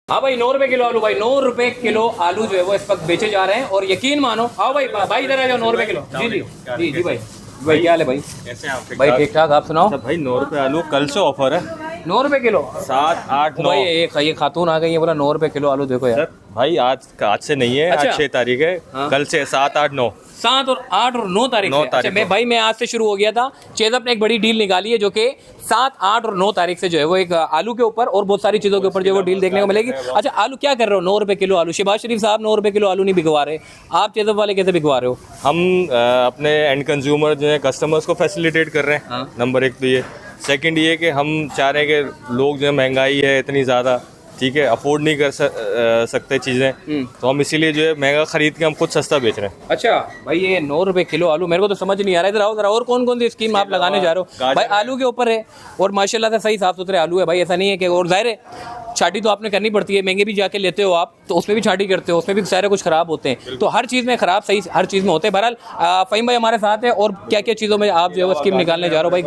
हाँ भाई 9 रुपए किलो आलू, भाई 9 रुपए किलो आलू जो है वो इस वक्त बेचे जा रहे हैं। और यकीन मानो, हाँ भाई भाई इधर आ जाओ, 9 रुपए किलो। जी जी जी जी भाई, भाई क्या हाल है भाई? कैसे हैं आप? भाई ठीक ठाक, आप सुनाओ। भाई 9 रुपए आलू कल से ऑफर है। 9 रुपए किलो 7, 8, 9 भाई ये खातून आ गई है, बोला 9 रुपए किलो आलू। देखो यार, भाई आज से नहीं है, अच्छा। आज 6 तारीख है। हाँ। कल से 7, 8, 9 7 और 8 और 9 तारीख 9 से। अच्छा तारीख मैं को। भाई मैं आज से शुरू हो गया था। चेज़अप ने एक बड़ी डील निकाली है जो कि 7, 8 और 9 तारीख से जो है वो एक आलू के ऊपर और बहुत सारी चीज़ों के ऊपर जो है वो डील देखने को मिलेगी। अच्छा आलू क्या कर रहे हो 9 रुपए किलो आलू? शहबाज शरीफ साहब 9 रुपए किलो आलू नहीं बिकवा रहे, आप चेज़अप वाले कैसे बिकवा रहे हो? हम अपने एंड कंज्यूमर जो है कस्टमर्स को फैसिलिटेट कर रहे हैं। हाँ। नंबर 1 तो ये। सेकंड ये कि हम चाह रहे हैं कि लोग जो है, महंगाई है इतनी ज़्यादा, ठीक है, अफोर्ड नहीं कर सकते चीज़ें, तो हम इसीलिए जो है महंगा खरीद के हम खुद सस्ता बेच रहे हैं। अच्छा भाई ये 9 रुपए किलो आलू मेरे को तो समझ नहीं आ रहा है। इधर आओ जरा, और कौन कौन सी स्कीम आप लगाने जा रहे हो? गाजर भाई आलू के ऊपर है और माशाल्लाह से सही साफ सुथरे आलू है भाई, ऐसा नहीं है कि। और जाहिर है छाटी तो आपने करनी पड़ती है, महंगे भी जाके लेते हो आप तो उसमें भी छाटी करते हो, उसमें भी सारे कुछ खराब होते हैं। तो हर चीज़ में खराब सही हर चीज़ में होते हैं। बहरहाल फ़हीम भाई हमारे साथ है, और क्या क्या चीज़ों में आप जो है वो स्कीम निकालने जा रहे हो? भाई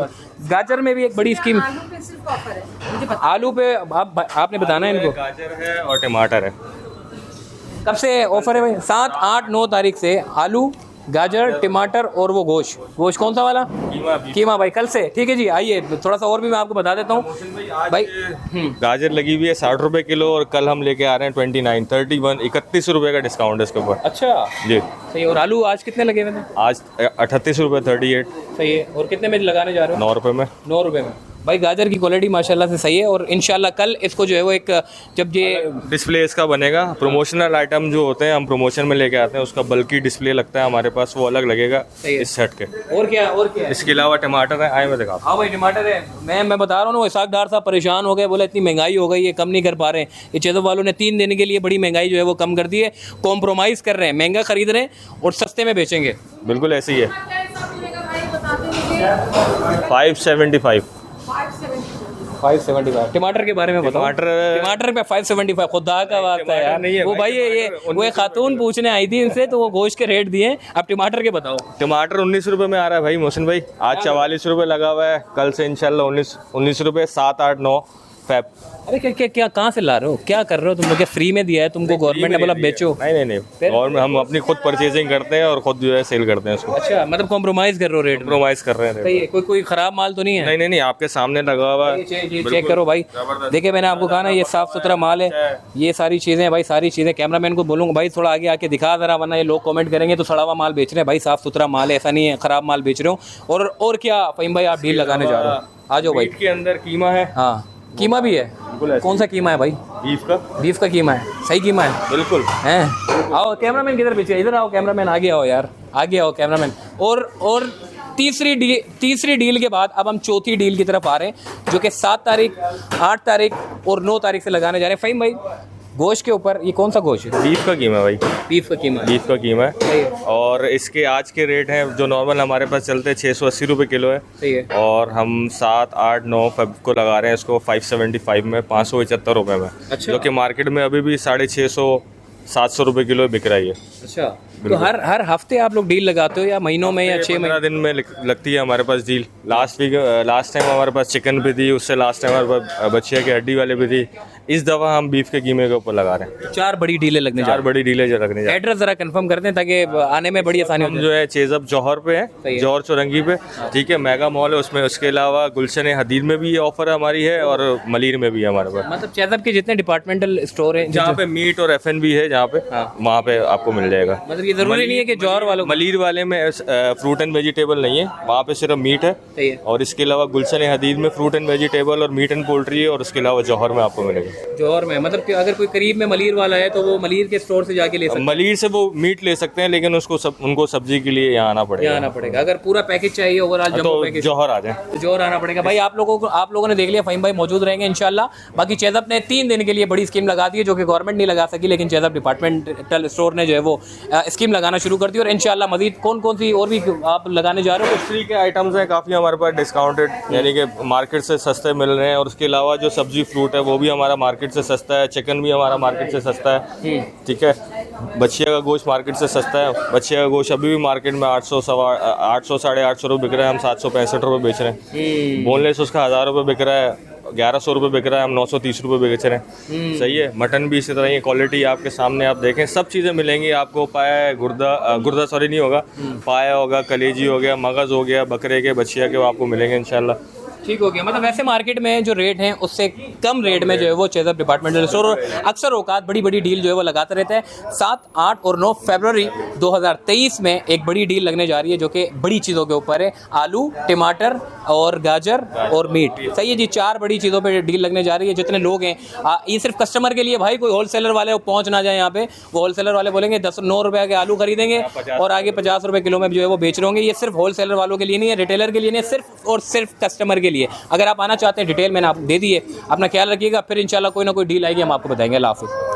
गाजर में भी एक बड़ी स्कीम, आलू पे सिर्फ ऑफर है, मुझे पता। आलू पे आपने बताना है इनको गाजर है और टमाटर है। कब से ऑफर है भाई? 7, 8, 9 तारीख से आलू, गाजर, टमाटर और वो गोश्त कौन सा वाला? कीमा भाई कल से। ठीक है जी, आइए थोड़ा सा और भी मैं आपको बता देता हूँ भाई। गाजर लगी हुई है 60 रुपए किलो, और कल हम लेके आ रहे हैं 29, 31, 31 रुपए का डिस्काउंट है इसके ऊपर। अच्छा जी। सही। और आलू आज कितने लगे हुए थे? आज 38 रुपए, 38। सही है। और कितने में लगाने जा रहे हो? 9 रुपए में। 9 रुपए में। भाई गाजर की क्वालिटी माशाल्लाह से सही है, और इंशाल्लाह कल इसको जो है वो एक जब ये डिस्प्ले इसका बनेगा, प्रमोशनल आइटम जो होते हैं हम प्रमोशन में लेके आते हैं, उसका बल्कि डिस्प्ले लगता है हमारे पास, वो अलग लगेगा सही है। इस सेट के। और क्या है? इसके अलावा टमाटर है, आए मैं दिखा। हाँ भाई टमाटर है। मैं बता रहा हूँ ना, इसाक डार साहब परेशान हो गए, बोले इतनी महंगाई हो गई है, कम नहीं कर पा रहे हैं। ये चेज़अप वालों ने 3 दिन के लिए बड़ी महंगाई जो है वो कम कर दी है। कॉम्प्रोमाइज़ कर रहे हैं, महंगा खरीद रहे हैं और सस्ते में बेचेंगे। बिल्कुल ऐसे ही है। क्या हिसाब मिलेगा भाई, बता दीजिए। 575। 575। टमाटर के बारे में बताओ। टमाटर पे 575, खुदा का वास्ता है यार। नहीं है वो भाई ये वो एक खातून पूछने आई थी इनसे, तो वो गोश्त के रेट दिए। अब टमाटर के बताओ। टमाटर 19 रुपए में आ रहा है भाई मोहसिन भाई। आज 44 रुपए लगा हुआ है, कल से इंशाल्लाह 19 रुपए, 7, 8, 9 फेब। अरे क्या कहाँ से ला रहे हो? क्या कर रहे हो तुम लोग? क्या फ्री में दिया है तुमको? गवर्नमेंट ने बोला बेचो? नहीं। और हम अपनी खुद परचेजिंग करते हैं और खुद जो है सेल करते हैं उसको। अच्छा मतलब कॉम्प्रोमाइज कर रहे हो रेट में? कॉम्प्रोमाइज कर रहे हैं सही है। कोई खराब माल तो नहीं है? नहीं, आपके सामने लगा हुआ है। चेक करो भाई। देखिए मैंने आपको कहा ना ये साफ सुथरा माल है, ये सारी चीज़ें भाई, सारी चीज़ें। कैमरामैन को बोलूँगा भाई थोड़ा आगे आके दिखा जरा, वरना ये लोग कमेंट करेंगे तो सड़ा हुआ माल बेच रहे हैं। भाई साफ सुथरा माल है, ऐसा नहीं है खराब माल बेच रहे हो। और क्या फ़हीम भाई आप डील लगाने जा रहे हो? आ जाओ भाई। मीट के अंदर कीमा है। हाँ कीमा भी है। कौन सा कीमा है भाई? बीफ का कीमा है। सही कीमा है बिल्कुल। हैं? आओ कैमरामैन किधर पीछे, इधर आओ कैमरामैन, आगे आओ यार, आगे आओ कैमरामैन। और तीसरी डील के बाद अब हम चौथी डील की तरफ आ रहे हैं, जो कि 7 तारीख, 8 तारीख और 9 तारीख से लगाने जा रहे हैं। फ़हीम भाई गोश्त के ऊपर ये कौन सा गोश्त है? बीफ का कीमा भाई। बीफ का कीमा है। बीफ का कीमा है। और इसके आज के रेट हैं जो नॉर्मल हमारे पास चलते हैं 680 रुपये किलो है। सही है। और हम 7, 8, 9 फेब को लगा रहे हैं इसको 575 में, 575 रुपये में। अच्छा। जो कि मार्केट में अभी भी 650, 700 रुपये किलो बिक रही है। अच्छा तो हर हफ्ते आप लोग डील लगाते हो या महीनों में या 6 15 दिन में लगती है हमारे पास डील। लास्ट टाइम हमारे पास चिकन भी थी, उससे लास्ट टाइम हमारे पास बछिया की हड्डी वाले भी थी। इस दफ़ा हम बीफ के कीमे के ऊपर लगा रहे हैं। 4 बड़ी डीलें लगने जा 4 बड़ी डीलें लगने जा रही हैं। एड्रेस जरा कंफर्म कर दें ताकि आने में बड़ी आसानी हो हम जो है चेज़अप जौहर पे है, जौहर चौरंगी पे, ठीक है, मेगा मॉल है उसमें। उसके अलावा गुलशन हदीद में भी ये ऑफर हमारी है और मलीर में भी है हमारे पास। मतलब चेज़अप के जितने डिपार्टमेंटल स्टोर हैं जहाँ पे मीट और F&B है, जहाँ पे वहाँ पे आपको मिल जाएगा। मतलब ये जरूरी नहीं है कि जौहर वालों मलीर वाले में फ्रूट एंड वेजिटेबल नहीं है, वहाँ पे सिर्फ मीट है। और इसके अलावा गुलशन हदीद में फ्रूट एंड वेजिटेबल और मीट एंड पोल्ट्री है। और उसके अलावा जौहर में आपको मिलेगा। जौहर में मतलब कि अगर कोई करीब में मलीर वाला है तो वो मलीर के स्टोर से जाके ले सकते हैं? मलीर से वो मीट ले सकते हैं, लेकिन उनको सब्जी के लिए यहाँ आना पड़ेगा। अगर पूरा पैकेज चाहिए ओवरऑल जम्बो तो पैकेज जौहर आ जाए, तो जौहर आना पड़ेगा। भाई आप लोगों ने देख लिया, फ़हीम भाई मौजूद रहेंगे इंशाल्लाह। बाकी चेज़अप ने 3 दिन के लिए बड़ी स्कीम लगा दी है जो कि गवर्नमेंट नहीं लगा सकी, लेकिन चेज़अप डिपार्टमेंटल स्टोर ने जो है वो स्कीम लगाना शुरू कर दी। और इंशाल्लाह मजीद कौन सी और भी आप लगाने जा रहे हो? फ्री के आइटम्स हैं काफ़ी हमारे पास डिस्काउंटेड, यानी कि मार्केट से सस्ते मिल रहे हैं। और उसके अलावा जो सब्जी फ्रूट है वो भी हमारा मार्केट से सस्ता है। चिकन भी हमारा मार्केट से सस्ता है, ठीक है। बछिया का गोश्त मार्केट से सस्ता है। बछिया का गोश्त अभी भी मार्केट में 800, 850, 850 रुपये बिक रहा है, हम 765 रुपये बेच रहे हैं। बोनलेस उसका 1000 रुपये बिक रहा है। 1100 रुपये बिक रहा है, हम 930 रुपये बेच रहे हैं। सही है। मटन भी इसी तरह ही क्वालिटी आपके सामने आप देखें, सब चीज़ें मिलेंगी आपको। पाया गुर्दा सॉरी नहीं होगा, पाया होगा, कलेजी हो गया, मगज़ हो गया, बकरे के, बछिया के, वो आपको मिलेंगे इंशाल्लाह। ठीक हो गया। मतलब वैसे मार्केट में जो रेट हैं उससे कम रेट में जो है वो चेज़अप डिपार्टमेंटल स्टोर अक्सर औकात बड़ी बड़ी डील जो है वो लगाते रहते हैं। 7, 8 और 9 फरवरी 2023 में एक बड़ी डील लगने जा रही है जो कि बड़ी चीज़ों के ऊपर है। आलू, टमाटर और गाजर और मीट। सही है जी, 4 बड़ी चीज़ों पे डील लगने जा रही है। जितने लोग हैं ये सिर्फ कस्टमर के लिए भाई, कोई होलसेलर वाले पहुँच ना जाए यहाँ पे। वो होलसेलर वाले बोलेंगे 9 रुपये के आलू खरीदेंगे और आगे 50 रुपये किलो में जो है वो बेच रहे होंगे। ये सिर्फ होलसेलर वालों के लिए नहीं है, रिटेलर के लिए नहीं है, सिर्फ और सिर्फ कस्टमर के लिए। अगर आप आना चाहते हैं, डिटेल मैंने आपको दे दी है। अपना ख्याल रखिएगा, फिर इंशाल्लाह कोई ना कोई डील आएगी, हम आपको बताएंगे। अल्लाह हाफ़िज़।